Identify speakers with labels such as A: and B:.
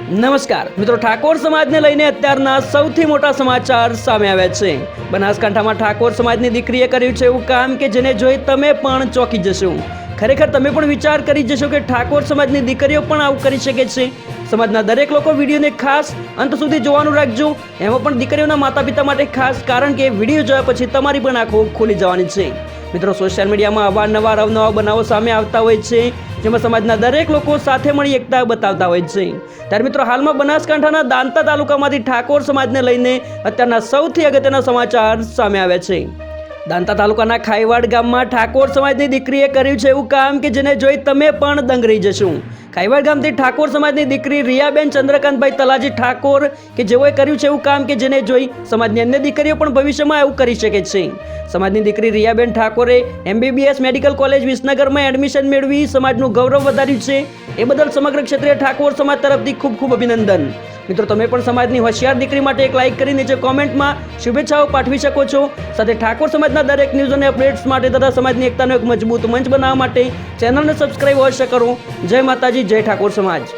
A: નમસ્કાર મિત્રો, ઠાકોર સમાજને લઈને અત્યારના સૌથી મોટા સમાચાર સામે આવ્યા છે। બનાસકાંઠામાં ઠાકોર સમાજની દીકરીએ કર્યું છે એવું કામ કે જેને જોઈ તમે પણ ચોંકી જશો। ખરેખર તમે પણ વિચાર કરી જશો કે ઠાકોર સમાજની દીકરીઓ પણ આવું કરી શકે છે। સમાજના દરેક લોકો વિડીયોને ખાસ અંત સુધી જોવાનું રાખજો, એમાં પણ દીકરીઓના માતા પિતા માટે ખાસ, કારણ કે વિડીયો જોયા પછી તમારી પણ આંખો ખુલી જવાની છે। મિત્રો, સોશિયલ મીડિયામાં અવારનવાર અવનવા બનાવો સામે આવતા હોય છે, જેમાં સમાજના દરેક લોકો સાથે મળી એકતા બતાવતા હોય છે। ત્યારે મિત્રો, હાલમાં બનાસકાંઠાના દાંતા તાલુકામાંથી ઠાકોર સમાજને લઈને અત્યારના સૌથી અગત્યના સમાચાર સામે આવ્યા છે। દાંતા તાલુકાના ખાઈવાડ ગામમાં ઠાકોર સમાજની દીકરીએ કર્યું છે એવું કામ કે જેને જોઈ તમે પણ દંગ રહી જશો। ખાઈવાડ ગામથી ઠાકોર સમાજની દીકરી રિયાબેન ચંદ્રકાંતભાઈ તલાજી ઠાકોર કે જેઓએ કર્યું છે એવું કામ કે જેને જોઈ સમાજની અન્ય દીકરીઓ પણ ભવિષ્યમાં એવું કરી શકે છે। સમાજની દીકરી રિયાબેન ઠાકોરે MBBS મેડિકલ કોલેજ વિસનગરમાં એડમિશન મેળવી સમાજનું ગૌરવ વધાર્યું છે, એ બદલ સમગ્ર ક્ષેત્રે ઠાકોર સમાજ તરફથી ખૂબ ખૂબ અભિનંદન। મિત્રો, તમે પણ સમાજની હોશિયાર દીકરી માટે એક લાઇક કરી નીચે કોમેન્ટમાં શુભેચ્છાઓ પાઠવી શકો છો। સાથે ઠાકોર સમાજના દરેક ન્યૂઝ અને અપડેટ્સ માટે તથા સમાજની એકતાનો એક મજબૂત મંચ બનાવવા માટે ચેનલને સબસ્ક્રાઇબ અવશ્ય કરો। જય માતાજી, જય ઠાકોર સમાજ।